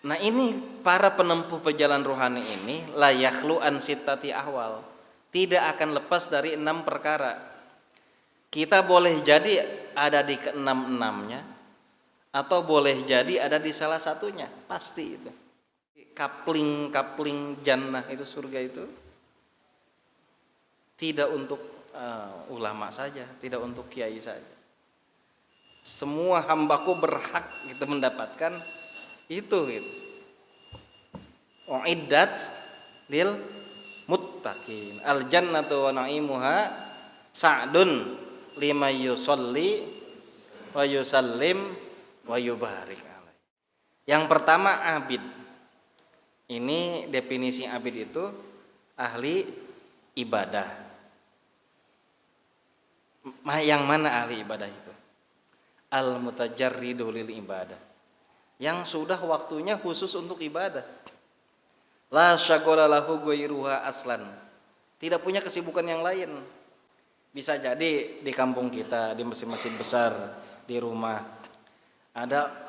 Nah ini para penempuh perjalanan rohani ini la yakhlu an sittati ahwal, tidak akan lepas dari 6 perkara. Kita boleh jadi ada di keenam-enamnya, atau boleh jadi ada di salah satunya, pasti itu. Kapling jannah itu, surga itu tidak untuk ulama saja, tidak untuk kiai saja. Semua hambaku berhak gitu mendapatkan itu. Uiddat lil muttaqin. Al jannatu wa na'imuha sa'dun lima yusolli wa yusallim wa yubarik alaihi. Yang pertama abid. Ini definisi abid itu ahli ibadah. Yang mana ahli ibadah itu? Al mutajarridu lil ibadah. Yang sudah waktunya khusus untuk ibadah. La syaghala lahu ghairuha aslan. Tidak punya kesibukan yang lain. Bisa jadi di kampung kita, di masjid-masjid besar, di rumah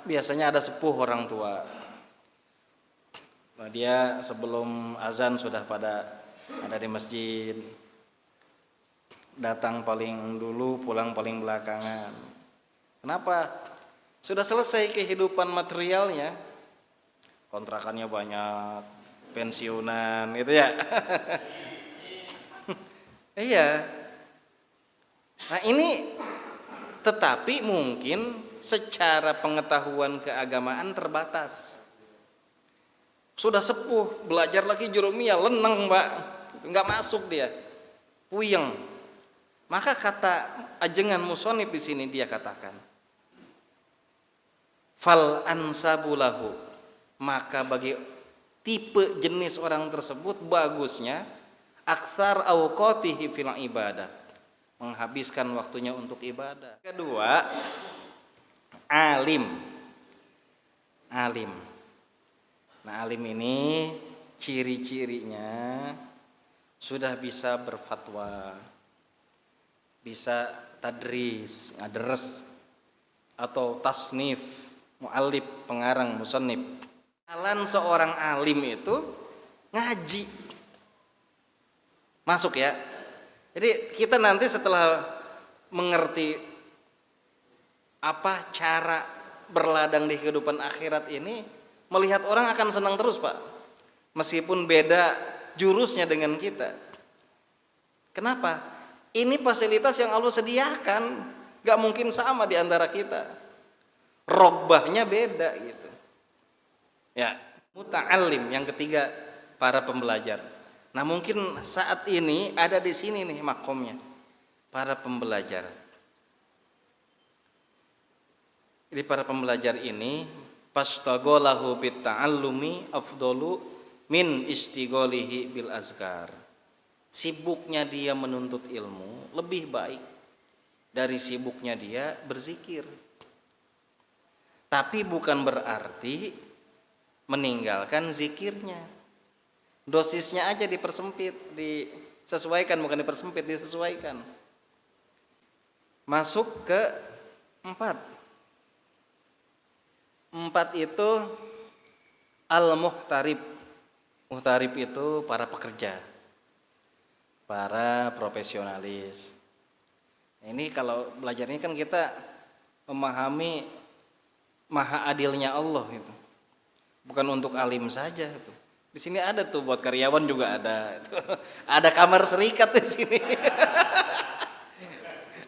biasanya ada sepuh orang tua. Nah, dia sebelum azan sudah pada ada di masjid. Datang paling dulu, pulang paling belakangan. Kenapa? Sudah selesai kehidupan materialnya. Kontrakannya banyak, pensiunan itu ya. Iya. Nah ini tetapi mungkin secara pengetahuan keagamaan terbatas. Sudah sepuh, belajar lagi jurumiyah, leneng Mbak, nggak masuk dia, puyeng. Maka kata ajengan musonif di sini dia katakan, fal ansabulahu, maka bagi tipe jenis orang tersebut bagusnya aktsar awqatihi fil ibadah, menghabiskan waktunya untuk ibadah. Kedua, alim. Nah, alim ini ciri-cirinya sudah bisa berfatwa, bisa tadris, ngadres, atau tasnif, mu'allif, pengarang, musannif. Alan seorang alim itu ngaji. Masuk ya. Jadi kita nanti setelah mengerti apa cara berladang di kehidupan akhirat ini, melihat orang akan senang terus Pak. Meskipun beda jurusnya dengan kita. Kenapa? Ini fasilitas yang Allah sediakan. Gak mungkin sama di antara kita. Rogbahnya beda gitu. Ya, muta'allim yang ketiga, para pembelajar. Nah mungkin saat ini ada di sini nih makomnya, para pembelajar. Jadi para pembelajar ini pastaghalahu bit ta'allumi afdalu min istighalihi bil azkar. Sibuknya dia menuntut ilmu lebih baik dari sibuknya dia berzikir. Tapi bukan berarti meninggalkan zikirnya. Dosisnya aja dipersempit, disesuaikan, bukan dipersempit, disesuaikan. Masuk ke 4 itu al-muhtarib. Muhtarib itu para pekerja, para profesionalis. Ini kalau belajar ini kan kita memahami maha adilnya Allah gitu. Bukan untuk alim saja gitu. Di sini ada tuh buat karyawan juga ada. Ada kamar serikat di sini.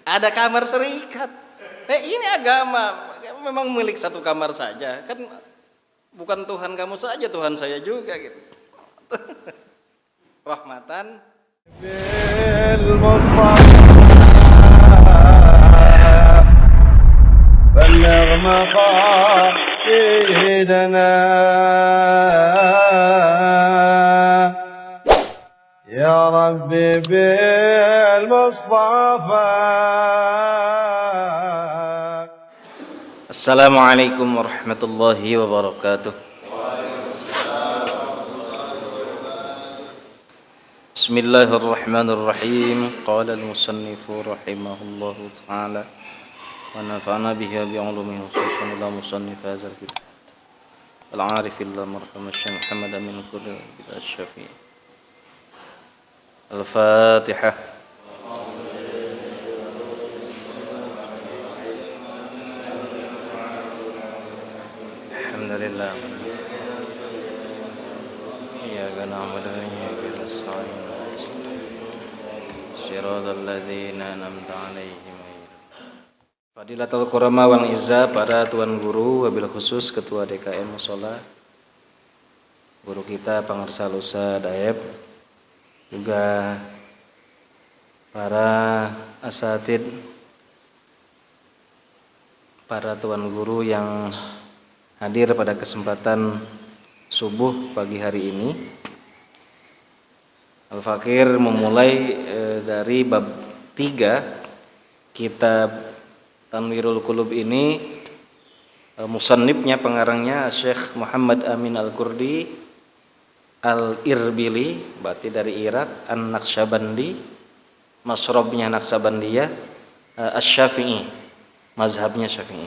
Ada kamar serikat. Ini agama memang milik satu kamar saja. Kan bukan Tuhan kamu saja, Tuhan saya juga gitu. Rahmatan bil بلغ مقاصدنا يا ربي بالمصطفى. Assalamualaikum warahmatullahi wabarakatuh. Bismillahirrahmanirrahim. Qala al-musannifu rahimahullahu ta'ala wa nafa'na bihi wa bi'ulumihi khususan ila musannif hadzal kitab. العارف الله مرحوم الشيخ محمد أمين الكردي الشافعي. الفاتحة. الحمد لله. إياك نعبد وإياك نستعين صراط الذين أنعمت عليهم. Fadilatul Qurama wal Izza, para tuan guru, wabil khusus ketua DKM Musola, guru kita Pangarsa Lusa Daeb, juga para asatid, para tuan guru yang hadir pada kesempatan subuh pagi hari ini. Al-Fakir memulai dari bab 3 kitab Tanwirul Qulub ini. Musannifnya, pengarangnya Syekh Muhammad Amin Al-Kurdi Al-Irbili, berarti dari Irak, An-Naqsyabandi, masrabnya Naqsyabandiyah, Asy-Syafi'i, mazhabnya Syafi'i.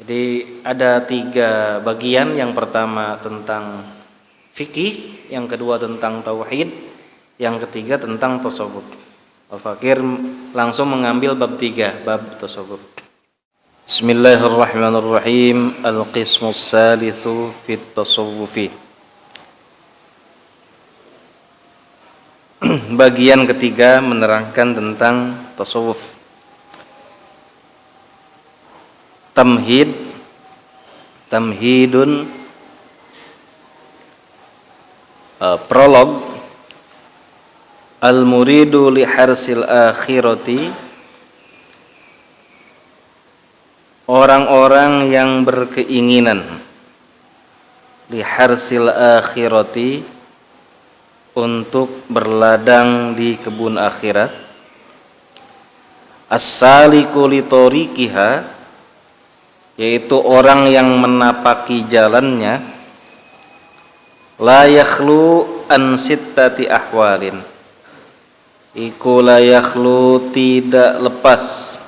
Jadi ada 3 bagian. Yang pertama tentang fikih, yang kedua tentang tauhid, yang ketiga tentang tasawuf. Al-Fakir langsung mengambil bab 3, bab tasawuf. Bismillahirrahmanirrahim. Al-qismus salisu fit tasawufi. Bagian ketiga menerangkan tentang tasawuf. Tamhidun, prolog. Al-muridu li harsil akhirati, orang-orang yang berkeinginan li harsil akhirati, untuk berladang di kebun akhirat. As-saliku li tariqiha, yaitu orang yang menapaki jalannya. La yakhlu an sittati ahwalin, iku la yakhlu, tidak lepas,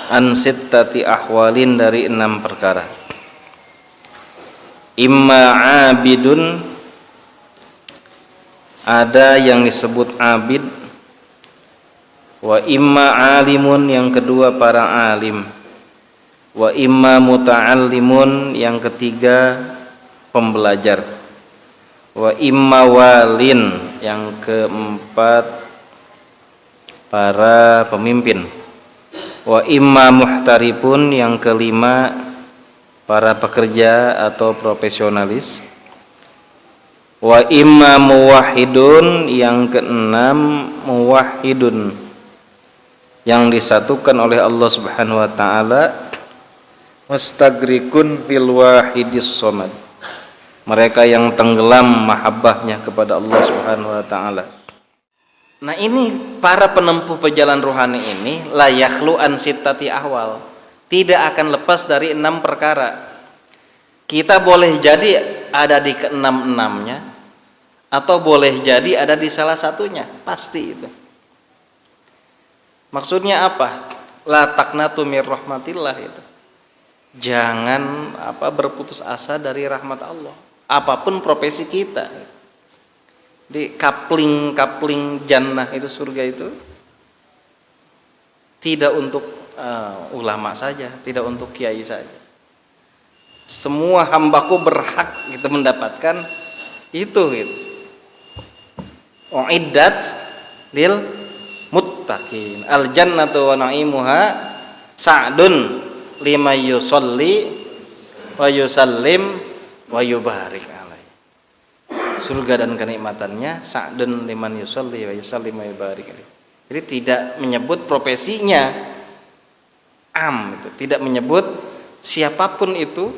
an sittati ahwalin, dari 6 perkara. Imma abidun, ada yang disebut abid. Wa imma alimun, yang kedua para alim. Wa imma muta'allimun, yang ketiga pembelajar. Wa imma walin, yang keempat para pemimpin. Wa imma muhtarifun, yang kelima para pekerja atau profesionalis. Wa imma muwahhidun, yang keenam muwahhidun, yang disatukan oleh Allah Subhanahu wa taala. Mustagrikun fil wahidis somad, mereka yang tenggelam mahabbahnya kepada Allah Subhanahu wa taala. Nah, ini para penempuh perjalanan rohani ini la yakhlu an sittati ahwal, tidak akan lepas dari 6 perkara. Kita boleh jadi ada di ke-6-6-nya, atau boleh jadi ada di salah satunya, pasti itu. Maksudnya apa? La taqnatu mir rahmatillah, itu. Jangan berputus asa dari rahmat Allah, apapun profesi kita. Di kapling jannah itu, surga itu tidak untuk ulama saja, tidak untuk kiai saja. Semua hambaku berhak kita mendapatkan itu. Uiddat lil muttaqin, al jannatu wa na'imuha sa'dun liman yusolli wa yusallim wa yubarik alaihi. Surga dan kenikmatannya sa'dun liman yusolli wa yusallim wa yubarik alaihi. Jadi tidak menyebut profesinya, tidak menyebut siapapun itu,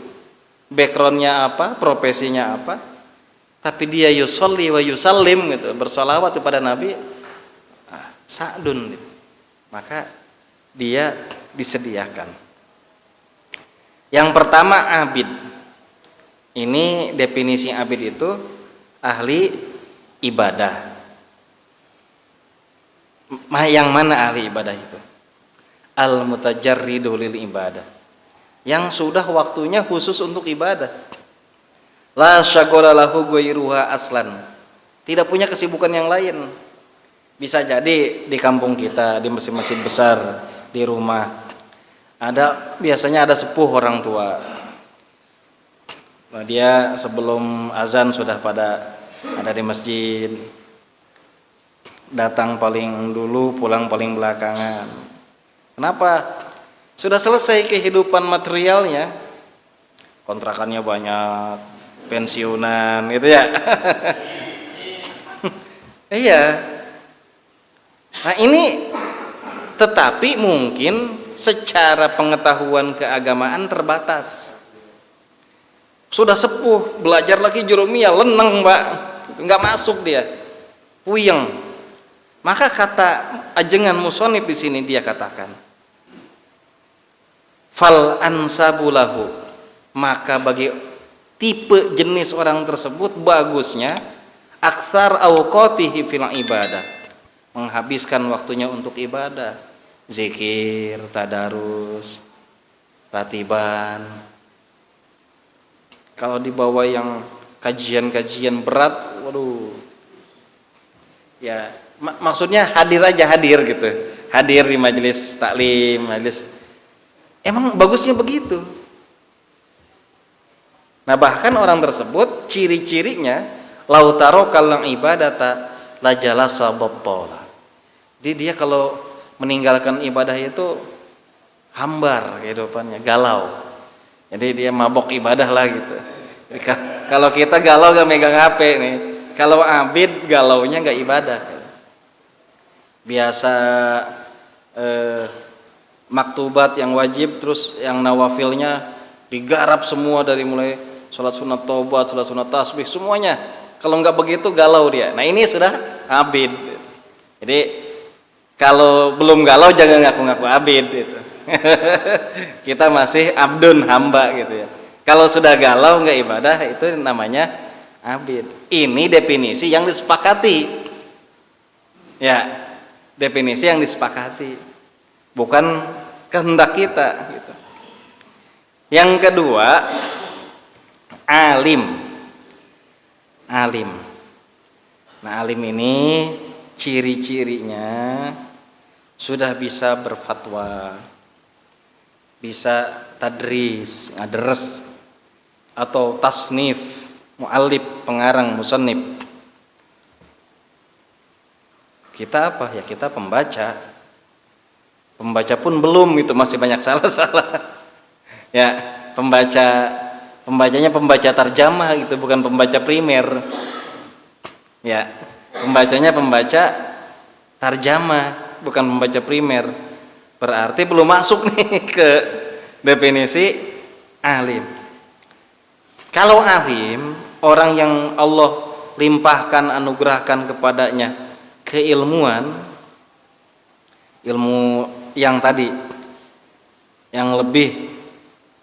backgroundnya apa, profesinya apa, tapi dia yusolli wa yusallim, gitu, bersolawat kepada Nabi, sa'dun, gitu. Maka dia disediakan. Yang pertama abid. Ini definisi abid itu ahli ibadah. Yang mana ahli ibadah itu? Al-mutajarridu lil ibadah, yang sudah waktunya khusus untuk ibadah. La syaghala lahu ghairuha aslan. Tidak punya kesibukan yang lain. Bisa jadi di kampung kita, di masjid-masjid besar, di rumah biasanya ada sepuh orang tua. Nah, dia sebelum azan sudah pada ada di masjid. Datang paling dulu, pulang paling belakangan. Kenapa? Sudah selesai kehidupan materialnya, kontrakannya banyak, pensiunan gitu ya. Iya. Nah ini, tetapi mungkin secara pengetahuan keagamaan terbatas. Sudah sepuh, belajar lagi jurumiyah, leneng mbak, nggak masuk dia, puyeng. Maka kata ajengan musonib di sini dia katakan, fal ansabulahu, maka bagi tipe jenis orang tersebut bagusnya aktsar awqatihi fil ibadah, menghabiskan waktunya untuk ibadah, zikir, tadarus, ratiban. Kalau dibawa yang kajian-kajian berat, waduh, ya maksudnya hadir aja, hadir gitu, hadir di majelis taklim, majelis, emang bagusnya begitu. Nah bahkan orang tersebut ciri-cirinya lautaro kalau ibadata la jalasa battala. Jadi dia kalau meninggalkan ibadah itu hambar kehidupannya, galau. Jadi dia mabok ibadah lah gitu. Jadi, kalau kita galau gak megang HP nih, kalau abid galaunya gak ibadah. Biasa maktubat yang wajib, terus yang nawafilnya digarap semua dari mulai sholat sunat taubat, sholat sunat tasbih, semuanya. Kalau nggak begitu galau dia. Nah ini sudah abid. Jadi kalau belum galau jangan ngaku-ngaku abid gitu. Kita masih abdun, hamba gitu ya. Kalau sudah galau nggak ibadah, itu namanya abid. Ini definisi yang disepakati. Ya, definisi yang disepakati, bukan kehendak kita gitu. Yang kedua, alim. Nah, alim ini ciri-cirinya sudah bisa berfatwa, bisa tadris, ngadres, atau tasnif, mu'allif, pengarang, musannif. Kita apa? Ya kita pembaca. Pembaca pun belum, itu masih banyak salah-salah. Ya, pembacanya pembaca tarjamah gitu, bukan pembaca primer. Ya, pembacanya pembaca tarjamah, bukan pembaca primer. Berarti belum masuk nih ke definisi alim. Kalau alim, orang yang Allah limpahkan, anugerahkan kepadanya keilmuan, ilmu yang tadi, yang lebih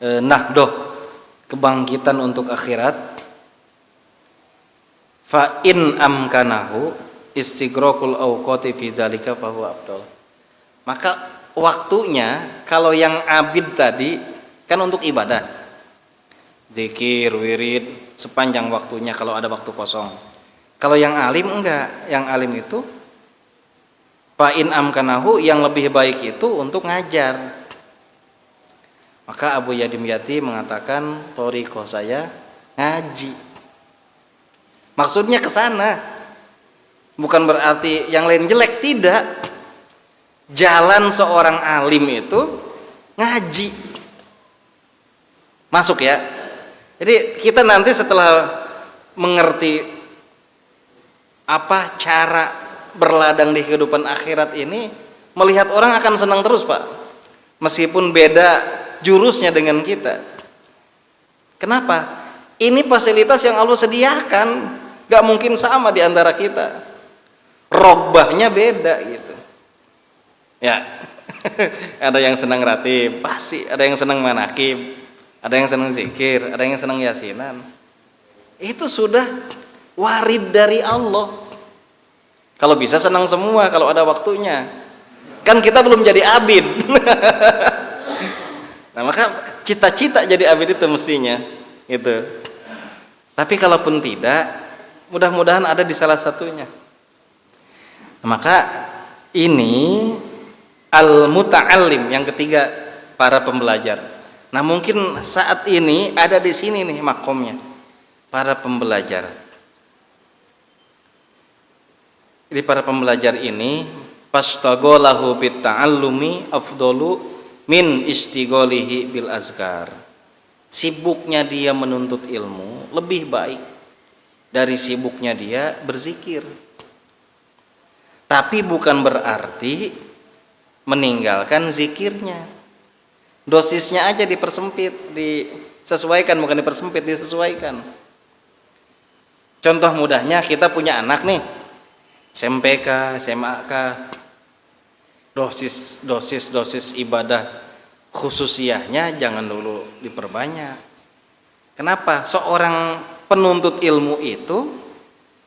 nahdoh, kebangkitan untuk akhirat, fa in amkanahu istighraqul awqati fi dzalika fa huwa afdal. Maka waktunya, kalau yang abid tadi kan untuk ibadah, zikir, wirid, sepanjang waktunya kalau ada waktu kosong. Kalau yang alim enggak, yang alim itu fa in amkanahu, yang lebih baik itu untuk ngajar. Maka Abu Yadim Yati mengatakan thoriqah saya ngaji. Maksudnya ke sana. Bukan berarti yang lain jelek, tidak. Jalan seorang alim itu ngaji. Masuk ya. Jadi kita nanti setelah mengerti apa cara berladang di kehidupan akhirat ini, melihat orang akan senang terus, Pak. Meskipun beda jurusnya dengan kita. Kenapa? Ini fasilitas yang Allah sediakan, gak mungkin sama di antara kita. Rogbahnya beda gitu. Ya, ada yang senang ratib, pasti ada yang senang manakib, ada yang senang zikir, ada yang senang yasinan. Itu sudah warid dari Allah. Kalau bisa senang semua, kalau ada waktunya. Kan kita belum jadi abid. Nah, maka cita-cita jadi abid itu mestinya gitu. Tapi kalaupun tidak, mudah-mudahan ada di salah satunya. Maka ini al-muta'allim, yang ketiga, para pembelajar. Nah, mungkin saat ini ada di sini nih makomnya, para pembelajar. Jadi para pembelajar ini pastaghalahu bit ta'allumi afdalu min istighalihi bil azkar. Sibuknya dia menuntut ilmu lebih baik dari sibuknya dia berzikir. Tapi bukan berarti meninggalkan zikirnya. Dosisnya aja dipersempit, disesuaikan, bukan dipersempit, disesuaikan. Contoh mudahnya, kita punya anak nih, SMPK, SMAK, dosis ibadah khususiyahnya jangan dulu diperbanyak. Kenapa? Seorang penuntut ilmu itu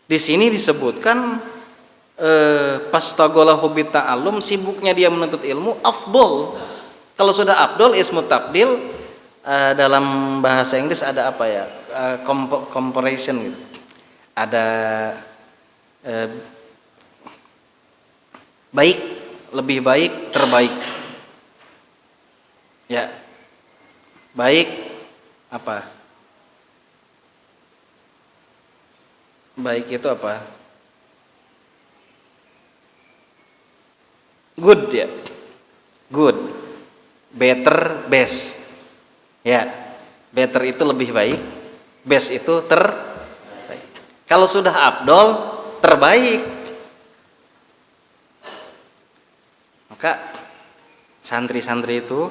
di sini disebutkan pastaghalahu bit ta'allum, sibuknya dia menuntut ilmu afdol. Kalau sudah afdol ismu tabdil, dalam bahasa Inggris ada apa ya? Comparison gitu. Ada baik, lebih baik, terbaik. Ya. Baik apa? Baik itu apa? Good ya. Good. Better, best. Ya. Better itu lebih baik, best itu terbaik. Kalau sudah afdol, terbaik. Maka santri-santri itu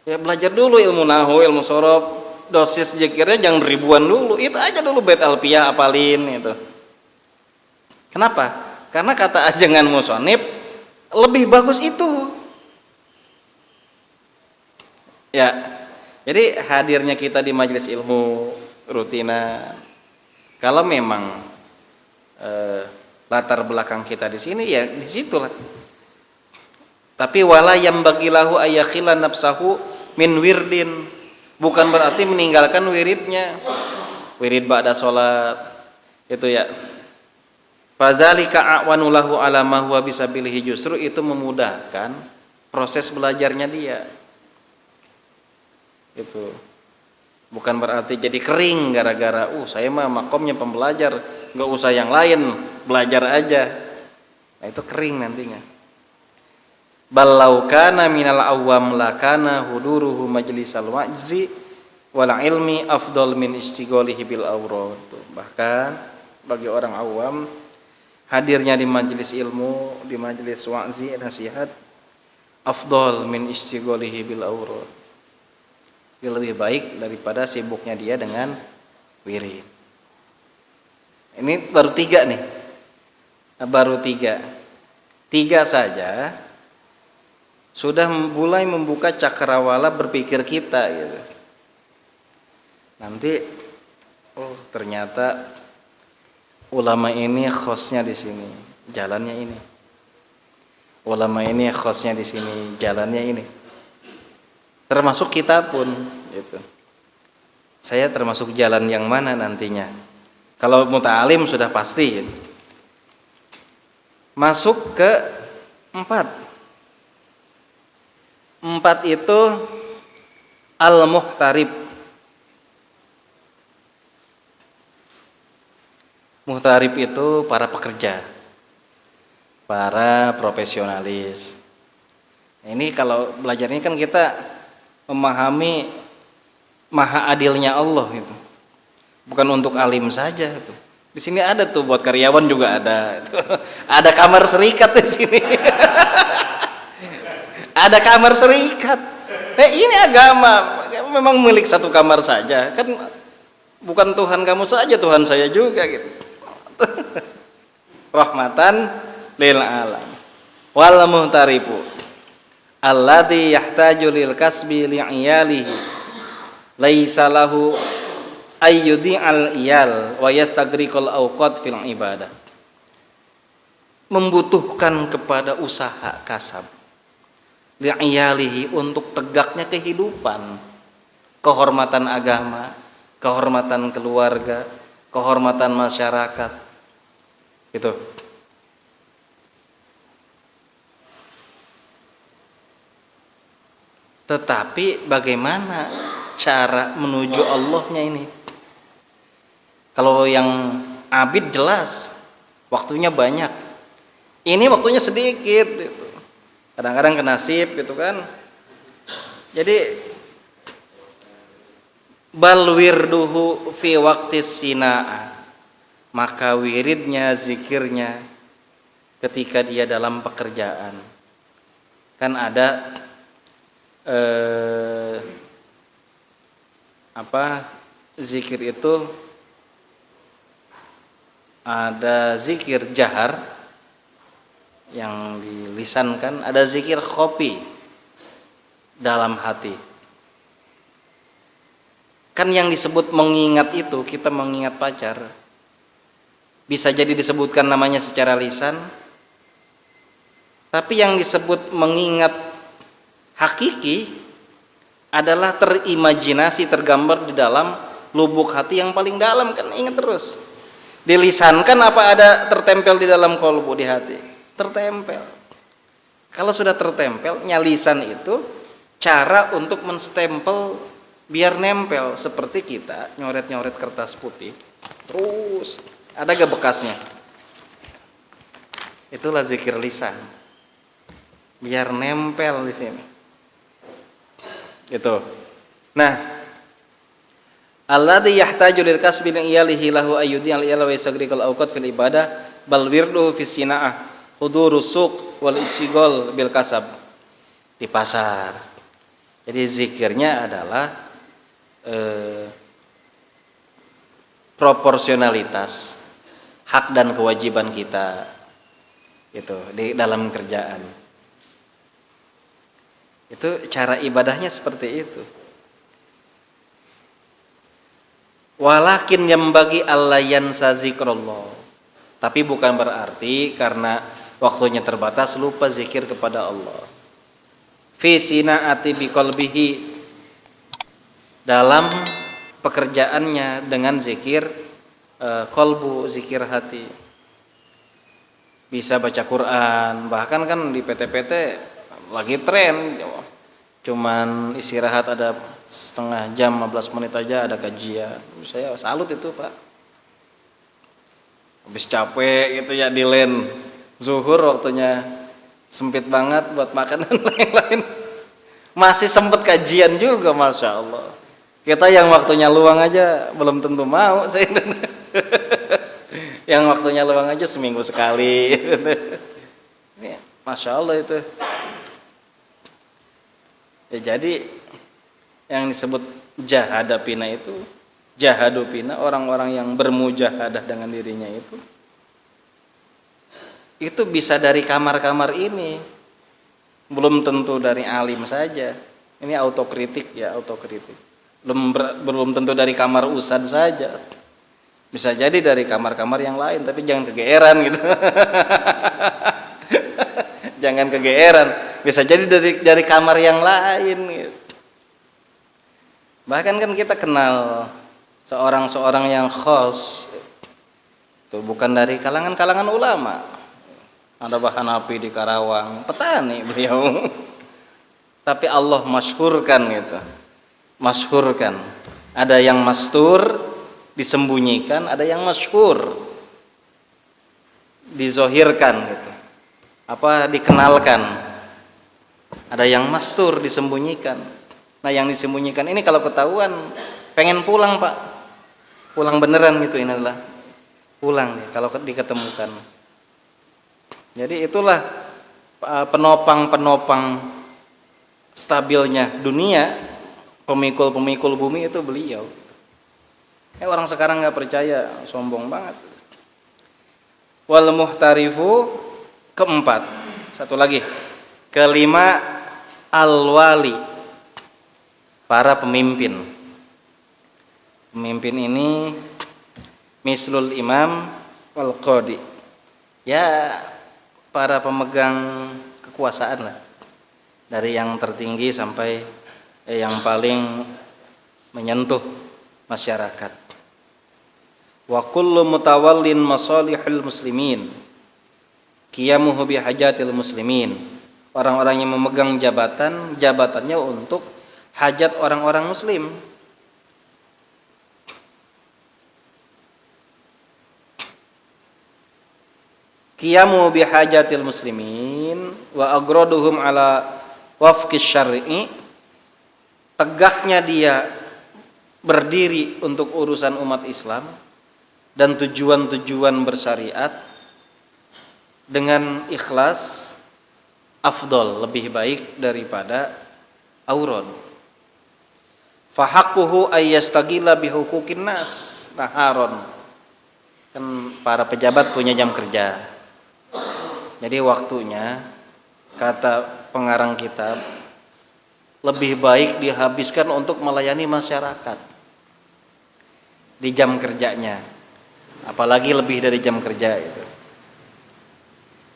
ya belajar dulu ilmu nahwu, ilmu shorof, dosis zikirnya jangan ribuan dulu, itu aja dulu bait alfiyah apalin itu. Kenapa? Karena kata ajengan musonib lebih bagus itu. Ya, jadi hadirnya kita di majelis ilmu rutinan, kalau memang latar belakang kita di sini ya di situlah. Tapi wala yang bagilahu ayakhila nafsahu min wirdin, bukan berarti meninggalkan wiridnya, wirid ba'da sholat itu ya. Fadzalika a'wanu lahu ala ma huwa bisabilihi, justru itu memudahkan proses belajarnya dia. Itu bukan berarti jadi kering gara-gara saya mah makomnya pembelajar, nggak usah yang lain, belajar aja. Nah, itu kering nantinya. Ballau kana minal awam lakana huduruhu majlisal wa'zi wal ilmi afdal min istighalihi bil awrad. Bahkan bagi orang awam, hadirnya di majelis ilmu, di majelis wa'zi, nasihat, afdal min istighalihi bil awrad. Dia lebih baik daripada sibuknya dia dengan wirid. Ini baru 3 nih. Baru 3. 3 saja sudah mulai membuka cakrawala berpikir kita gitu. Nanti ternyata ulama ini khosnya di sini, jalannya ini. Ulama ini khosnya di sini, jalannya ini. Termasuk kita pun gitu. Saya termasuk jalan yang mana nantinya? Kalau muta'alim sudah pasti gitu. Masuk ke 4. 4 itu al-muhtarib. Muhtarib itu para pekerja, para profesionalis. Ini kalau belajar ini kan kita memahami maha adilnya Allah itu. Bukan untuk alim saja itu. Di sini ada tuh buat karyawan juga ada. Ada kamar serikat di sini. Ada kamar serikat. Ini agama memang milik satu kamar saja. Kan bukan Tuhan kamu saja, Tuhan saya juga gitu. Rahmatan lil alam. Wal muhtaribu alladzi yahtaju lil kasbi li'iyalihi laisa lahu ayyudi al iyal wa yastagriqul awqat fil ibadah. Membutuhkan kepada usaha kasab li'iyalihi, untuk tegaknya kehidupan, kehormatan agama, kehormatan keluarga, kehormatan masyarakat. Gitu. Tetapi bagaimana cara menuju Allahnya ini? Kalau yang abid jelas waktunya banyak. Ini waktunya sedikit gitu. Kadang-kadang ke nasib gitu kan. Jadi bal wirduhu fi waqtis sinaa, maka wiridnya, zikirnya ketika dia dalam pekerjaan. Kan ada zikir itu ada zikir jahar yang dilisankan, ada zikir khofi dalam hati. Kan yang disebut mengingat itu, kita mengingat pacar, bisa jadi disebutkan namanya secara lisan, tapi yang disebut mengingat hakiki adalah terimajinasi, tergambar di dalam lubuk hati yang paling dalam. Kan ingat terus. Dilisankan apa ada tertempel di dalam kolbu, di hati? Tertempel. Kalau sudah tertempel, nyalisan itu cara untuk menstempel biar nempel, seperti kita nyoret-nyoret kertas putih. Terus ada gak bekasnya? Itulah zikir lisan. Biar nempel di sini. Itu. Nah, alladzi yahtaju lil kasbi iyalihi lahu ayyudi al iyala wa yasagriqal awqat fil ibadah bal wirdu fi sina'ah hudurus suq wal istighal bil kasab. Di pasar. Jadi zikirnya adalah proporsionalitas hak dan kewajiban kita itu di dalam kerjaan. Itu cara ibadahnya seperti itu. Walakin yambagi allayan sazikrullah. Tapi bukan berarti karena waktunya terbatas lupa zikir kepada Allah. Fi sina'ati biqalbihi, dalam pekerjaannya dengan zikir kolbu, zikir hati. Bisa baca Quran, bahkan kan di PT-PT lagi tren, cuman istirahat ada setengah jam, 15 menit aja ada kajian. Saya salut itu Pak. Habis capek gitu ya di len zuhur, waktunya sempit banget buat makan dan lain-lain, masih sempet kajian juga, Masya Allah. Kita yang waktunya luang aja belum tentu mau. Yang waktunya luang aja seminggu sekali. Masya Allah itu. Ya, jadi yang disebut jahadapina itu, jahadupina, orang-orang yang bermujahadah dengan dirinya itu bisa dari kamar-kamar ini, belum tentu dari alim saja. Ini autokritik ya, autokritik. Belum tentu dari kamar ustad saja, bisa jadi dari kamar-kamar yang lain, tapi jangan kegeeran gitu. Jangan kegeeran, bisa jadi dari kamar yang lain gitu. Bahkan kan kita kenal seorang yang khos itu bukan dari kalangan ulama. Ada bahan api di Karawang, petani beliau. Tapi Allah masyhurkan gitu. Masyhurkan. Ada yang mastur disembunyikan, ada yang masyhur dizohirkan gitu. Dikenalkan. Ada yang mastur disembunyikan. Nah, yang disembunyikan ini kalau ketahuan pengen pulang, Pak. Pulang beneran gitu, ini adalah pulang nih kalau diketemukan. Jadi itulah penopang stabilnya dunia, pemikul bumi itu beliau. Orang sekarang nggak percaya, sombong banget. Wal muhtarifu, keempat, satu lagi, kelima, al-wali, para pemimpin. Pemimpin ini mislul imam wal qadi, ya para pemegang kekuasaan lah, dari yang tertinggi sampai yang paling menyentuh masyarakat. Wa kullu mutawallin masalihul muslimin qiyamuhu bihajatil muslimin. Orang-orang yang memegang jabatan, jabatannya untuk hajat orang-orang muslim. Qiyamu bihajatil muslimin wa agraduhum ala wafqi syar'i. Tegaknya dia berdiri untuk urusan umat Islam dan tujuan-tujuan bersyariat dengan ikhlas afdol, lebih baik daripada aurad. Fahaqquhu ayyastagila bihuquqin nas naharon. Kan para pejabat punya jam kerja. Jadi waktunya, kata pengarang kitab, lebih baik dihabiskan untuk melayani masyarakat di jam kerjanya. Apalagi lebih dari jam kerja itu.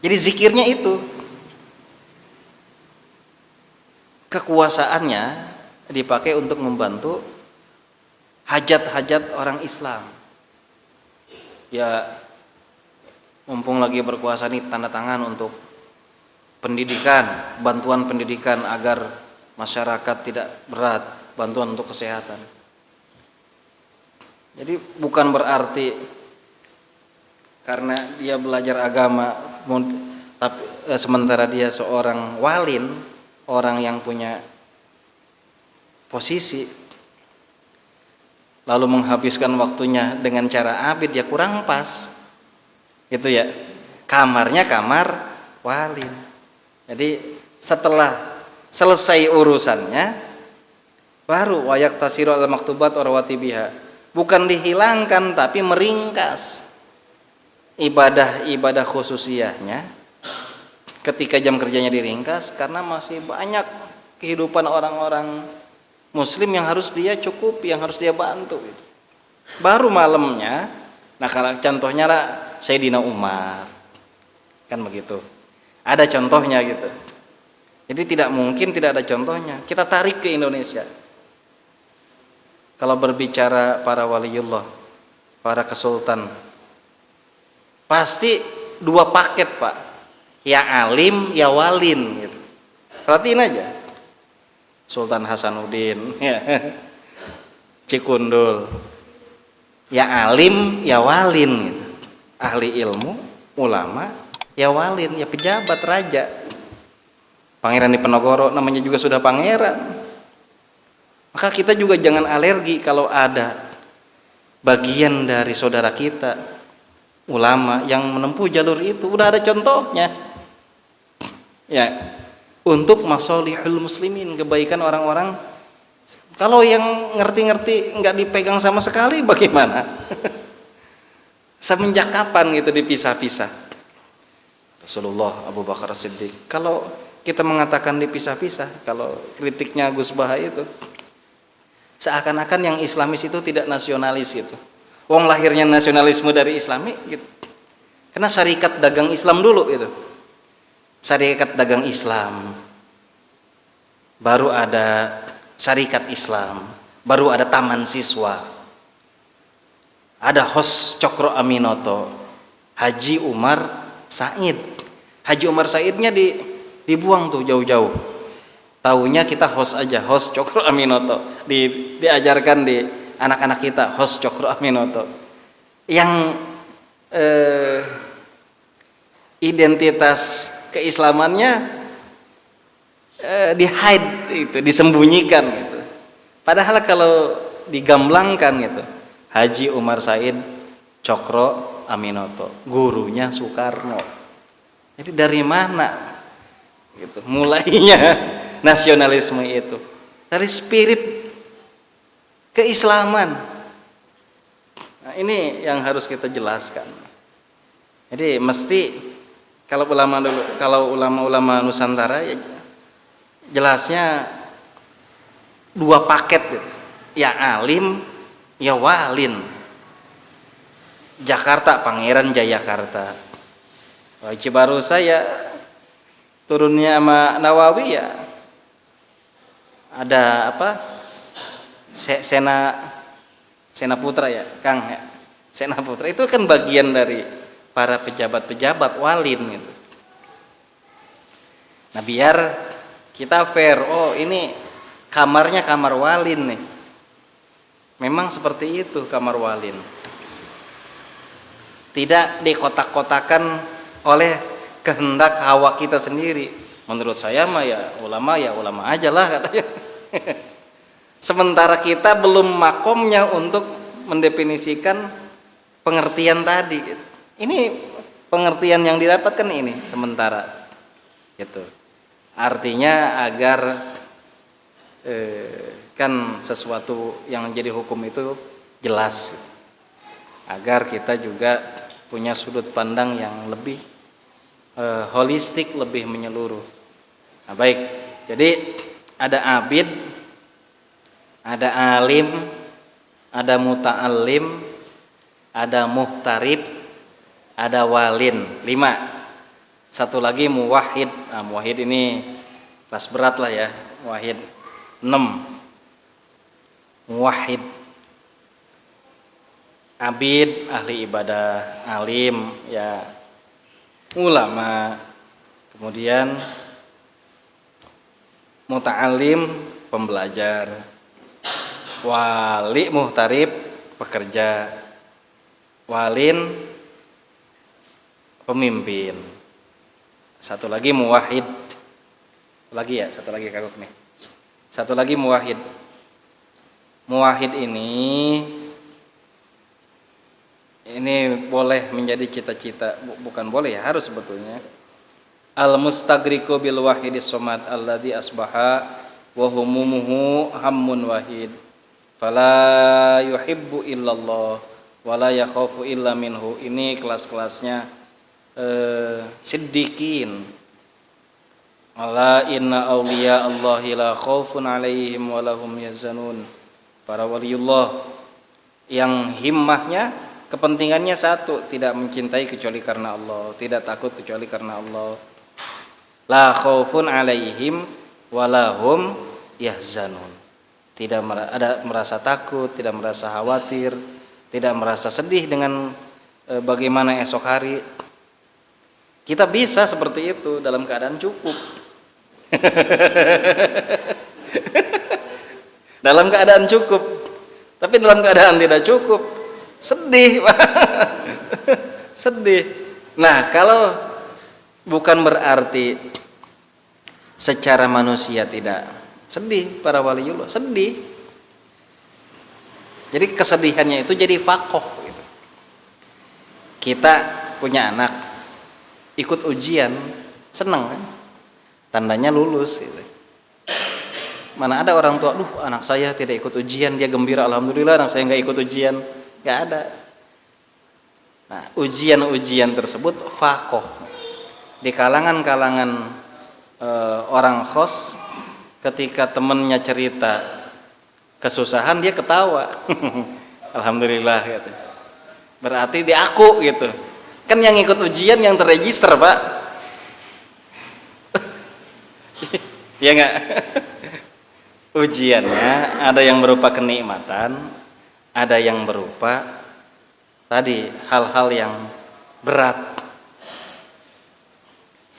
Jadi zikirnya itu, kekuasaannya dipakai untuk membantu hajat-hajat orang Islam. Ya, mumpung lagi berkuasa nih, tanda tangan untuk pendidikan, bantuan pendidikan agar masyarakat tidak berat, bantuan untuk kesehatan. Jadi bukan berarti karena dia belajar agama tapi sementara dia seorang walin, orang yang punya posisi, lalu menghabiskan waktunya dengan cara abid, ya kurang pas. Itu ya, kamarnya kamar walin. Jadi setelah selesai urusannya baru wayak tasiru al maktubat warwati biha. Bukan dihilangkan tapi meringkas ibadah-ibadah khususiyahnya ketika jam kerjanya diringkas, karena masih banyak kehidupan orang-orang muslim yang harus dia cukupi, yang harus dia bantu. Baru malamnya, nah kalau contohnya lah Sayyidina Umar, kan begitu. Ada contohnya gitu. Jadi tidak mungkin tidak ada contohnya. Kita tarik ke Indonesia. Kalau berbicara para waliullah, para kesultan, pasti dua paket, Pak. Ya alim, ya walin gitu. Perhatiin aja. Sultan Hasanuddin, ya. Cikundul. Ya alim, ya walin gitu. Ahli ilmu, ulama, ya walin, ya pejabat, raja. Pangeran Diponegoro namanya juga sudah pangeran. Maka kita juga jangan alergi kalau ada bagian dari saudara kita, ulama yang menempuh jalur itu. Udah ada contohnya. Ya, untuk masalihul muslimin, kebaikan orang-orang. Kalau yang ngerti-ngerti nggak dipegang sama sekali, bagaimana? Semenjak kapan gitu dipisah-pisah? Rasulullah, Abu Bakar Siddiq. Kalau kita mengatakan dipisah-pisah, kalau kritiknya Gus Baha itu, seakan-akan yang Islamis itu tidak nasionalis gitu. Wong lahirnya nasionalisme dari Islami gitu. Karena syarikat dagang Islam dulu gitu. Syarikat dagang Islam. Baru ada syarikat Islam, baru ada taman siswa. Ada Hos Cokro Aminoto, Haji Umar Said. Haji Umar Saidnya dibuang tuh jauh-jauh. Taunya kita Hos aja, Hos Cokro Aminoto. Diajarkan di anak-anak kita Hos Cokro Aminoto. Yang identitas keislamannya di-hide itu, disembunyikan gitu. Padahal kalau digamblangkan gitu, Haji Umar Said Cokro Aminoto, gurunya Soekarno. Jadi dari mana gitu mulainya nasionalisme itu? Dari spirit keislaman. Nah, ini yang harus kita jelaskan. Jadi mesti kalau ulama Nusantara ya jelasnya dua paket gitu. Ya alim, ya walin. Jakarta Pangeran Jayakarta. Cibarusah ya turunnya sama Nawawi ya ada apa? Sena Putra ya, Kang ya. Sena Putra itu kan bagian dari para pejabat-pejabat walin gitu. Nah, biar kita fair, oh ini kamarnya kamar walin nih. Memang seperti itu kamar walin. Tidak dikotak-kotakan oleh kehendak hawa kita sendiri. Menurut saya mah ya ulama aja lah katanya. Sementara kita belum makomnya untuk mendefinisikan pengertian tadi. Ini pengertian yang didapatkan ini sementara. Gitu. Artinya agar kan sesuatu yang menjadi hukum itu jelas. Agar kita juga punya sudut pandang yang lebih holistik, lebih menyeluruh. Nah, baik. Jadi ada abid, ada alim, ada muta'allim, ada muhtarib, ada walin. 5. Satu lagi muwahhid. Nah, muwahhid ini kelas berat lah ya. Muwahhid 6. Muwahhid. Abid, ahli ibadah, alim, ya ulama. Kemudian muta'allim, pembelajar. Wali, muhtarib, pekerja. Walin, pemimpin. Satu lagi muwahhid. Lagi ya, satu lagi kagok nih. Satu lagi muwahhid. Muwahhid ini boleh menjadi cita-cita, bukan boleh ya, harus sebetulnya. Al-mustagriqu bil wahidis somad alladzi asbaha wa humumuhu hammun wahid. Fala yuhibbu illallah wa la yakhafu illa minhu. Ini kelas-kelasnya siddiqin. Ala inna awliya Allahi la khaufun alaihim wa lahum yahzanun. Para waliullah yang himmahnya, kepentingannya satu, tidak mencintai kecuali karena Allah, tidak takut kecuali karena Allah. La khaufun alaihim wa lahum yahzanun. Tidak ada merasa takut, tidak merasa khawatir, tidak merasa sedih dengan bagaimana esok hari. Kita bisa seperti itu dalam keadaan cukup. Dalam keadaan cukup. Tapi dalam keadaan tidak cukup, sedih. Sedih. Nah, kalau bukan berarti secara manusia tidak sedih para waliullah, sedih. Jadi kesedihannya itu jadi faqoh gitu. Kita punya anak ikut ujian, seneng kan? Tandanya lulus gitu. Mana ada orang tua, duh anak saya tidak ikut ujian, dia gembira, alhamdulillah anak saya nggak ikut ujian. Nggak ada. Nah, ujian-ujian tersebut faqoh. Di kalangan-kalangan orang khos, ketika temennya cerita kesusahan, dia ketawa. Alhamdulillah gitu. Berarti diaku gitu. Kan yang ikut ujian yang terregister, Pak. Ya enggak? Ujiannya ada yang berupa kenikmatan, ada yang berupa tadi hal-hal yang berat.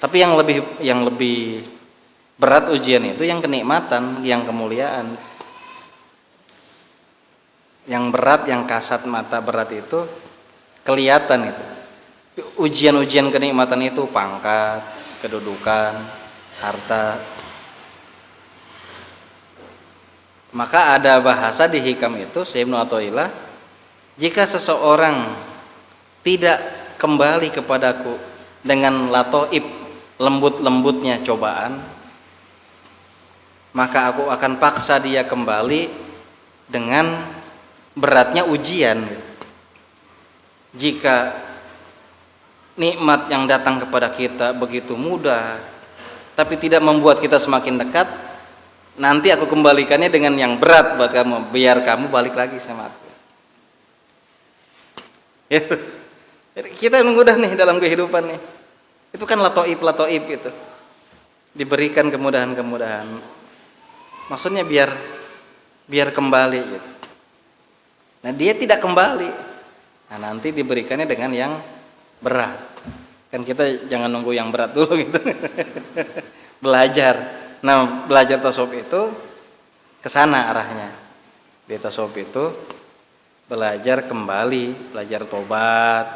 Tapi yang lebih berat ujian itu yang kenikmatan, yang kemuliaan. Yang berat, yang kasat mata berat itu kelihatan itu. Ujian-ujian kenikmatan itu pangkat, kedudukan, harta. Maka ada bahasa di hikam itu, Syekh Ibnu Athaillah, jika seseorang tidak kembali kepadaku dengan latoib, lembut-lembutnya cobaan, maka aku akan paksa dia kembali dengan beratnya ujian. Jika nikmat yang datang kepada kita begitu mudah, tapi tidak membuat kita semakin dekat, nanti aku kembalikannya dengan yang berat buat kamu, biar kamu balik lagi sama aku. Jadi kita mudah nih dalam kehidupan nih. Itu kan latoib itu. Diberikan kemudahan-kemudahan. Maksudnya biar kembali gitu. Nah, dia tidak kembali. Nah, nanti diberikannya dengan yang berat. Kan kita jangan nunggu yang berat dulu gitu. Belajar. Nah, belajar tasawuf itu ke sana arahnya. Di tasawuf itu belajar kembali, belajar tobat.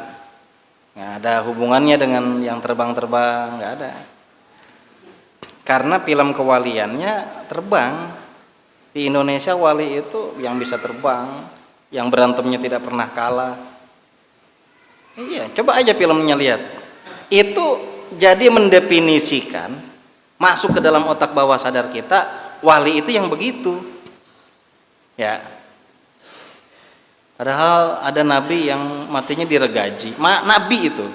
Nggak ada hubungannya dengan yang terbang-terbang, nggak ada. Karena film kewaliannya terbang. Di Indonesia wali itu yang bisa terbang, yang berantemnya tidak pernah kalah. Iya, coba aja filmnya lihat. Itu jadi mendefinisikan, masuk ke dalam otak bawah sadar kita, wali itu yang begitu. Ya. Padahal ada nabi yang matinya diregaji. Nabi itu.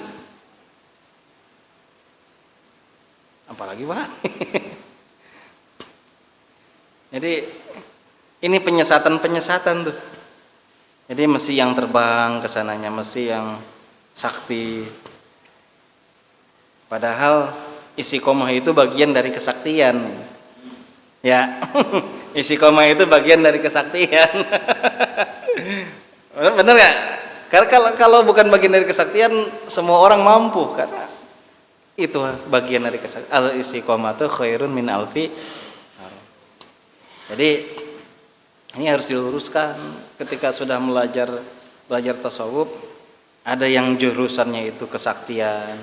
Apalagi wali. Jadi ini penyesatan tuh. Jadi mesti yang terbang ke sananya, mesti yang sakti. Padahal istiqomah itu bagian dari kesaktian. Ya. Istiqomah itu bagian dari kesaktian. Benar nggak? Kalau bukan bagian dari kesaktian, semua orang mampu karena itu bagian dari kesaktian. Al istiqomatu khairun min alfi. Jadi ini harus diluruskan ketika sudah belajar tasawuf. Ada yang jurusannya itu kesaktian,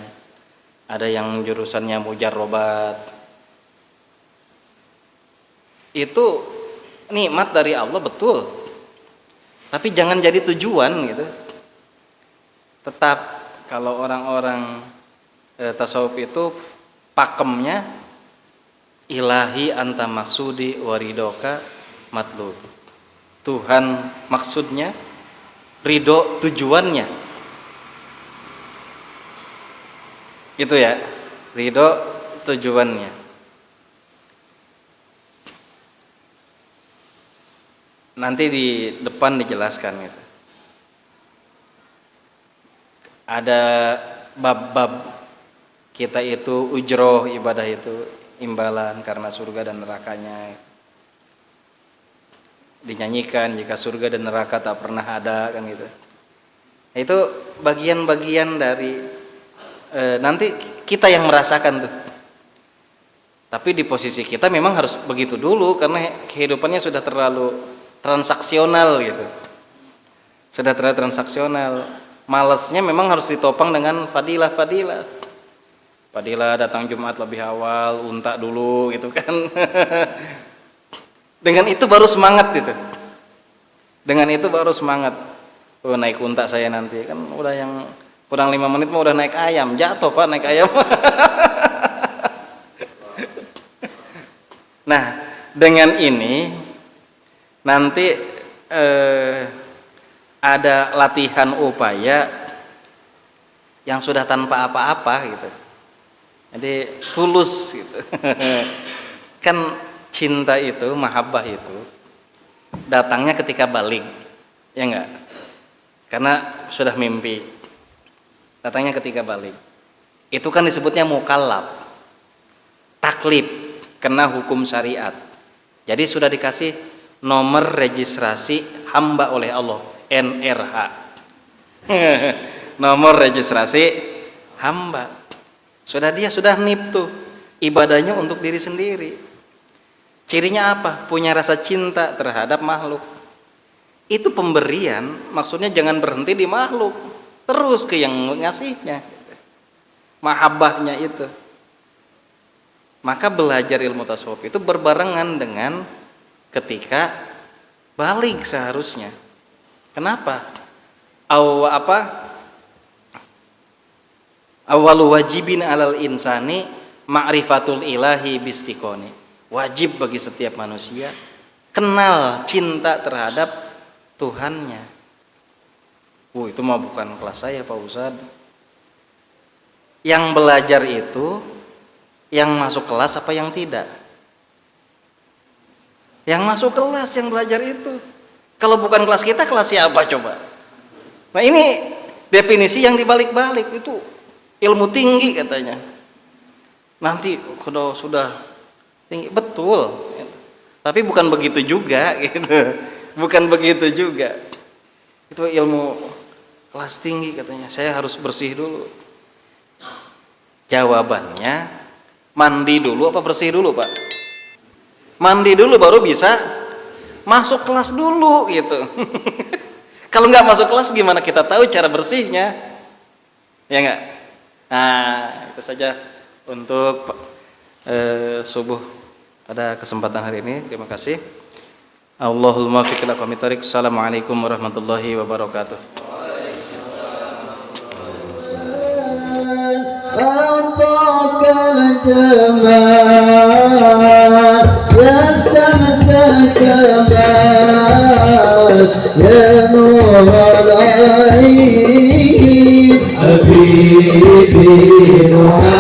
ada yang jurusannya mujarrobat. Itu nikmat dari Allah betul, tapi jangan jadi tujuan gitu. Tetap kalau orang-orang tasawuf itu pakemnya ilahi anta maksudi waridoka matlub. Tuhan maksudnya, ridho tujuannya. Itu ya, ridho tujuannya. Nanti di depan dijelaskan gitu. Ada bab-bab kita itu ujroh ibadah itu imbalan karena surga dan nerakanya. Dinyanyikan jika surga dan neraka tak pernah ada kan gitu. Itu bagian-bagian dari nanti kita yang merasakan tuh. Tapi di posisi kita memang harus begitu dulu karena kehidupannya sudah terlalu transaksional gitu. Sudah terlalu transaksional. Malesnya memang harus ditopang dengan fadilah-fadilah. Fadilah datang Jumat lebih awal, unta dulu gitu kan. Dengan itu baru semangat gitu. Dengan itu baru semangat. Oh, naik unta saya nanti kan udah yang kurang 5 menit mah udah naik ayam, jatuh Pak naik ayam. Nah, dengan ini nanti ada latihan upaya yang sudah tanpa apa-apa gitu. Jadi tulus gitu. Kan cinta itu, mahabbah itu datangnya ketika balik, ya enggak? Karena sudah mimpi. Datangnya ketika balik. Itu kan disebutnya mukallaf. Taklif, kena hukum syariat. Jadi sudah dikasih nomor registrasi hamba oleh Allah, NRH. Nomor registrasi hamba. Sudah nip tuh. Ibadahnya untuk diri sendiri. Cirinya apa? Punya rasa cinta terhadap makhluk. Itu pemberian, maksudnya jangan berhenti di makhluk, terus ke yang ngasihnya. Mahabbahnya itu. Maka belajar ilmu tasawuf itu berbarengan dengan ketika balik seharusnya. Kenapa? Awalu wajibin alal insani ma'rifatul ilahi bistiqoni. Wajib bagi setiap manusia kenal cinta terhadap Tuhannya. Itu mah bukan kelas saya Pak Ustadz. Yang belajar itu yang masuk kelas apa yang tidak? Yang masuk kelas yang belajar itu. Kalau bukan kelas kita, kelas siapa coba? Nah ini definisi yang dibalik-balik itu ilmu tinggi katanya. Nanti kalau sudah tinggi betul. Tapi bukan begitu juga gitu. Bukan begitu juga. Itu ilmu kelas tinggi katanya. Saya harus bersih dulu. Jawabannya, mandi dulu apa bersih dulu, Pak? Mandi dulu baru bisa masuk kelas dulu gitu. Kalau nggak masuk kelas gimana kita tahu cara bersihnya? Ya nggak? Nah, itu saja untuk subuh pada kesempatan hari ini. Terima kasih. Allahumma fiqh aqwamit thariq. Assalamualaikum warahmatullahi wabarakatuh. أعطاك الجمال يا سمس الكمال يا نور العين حبيبي محمد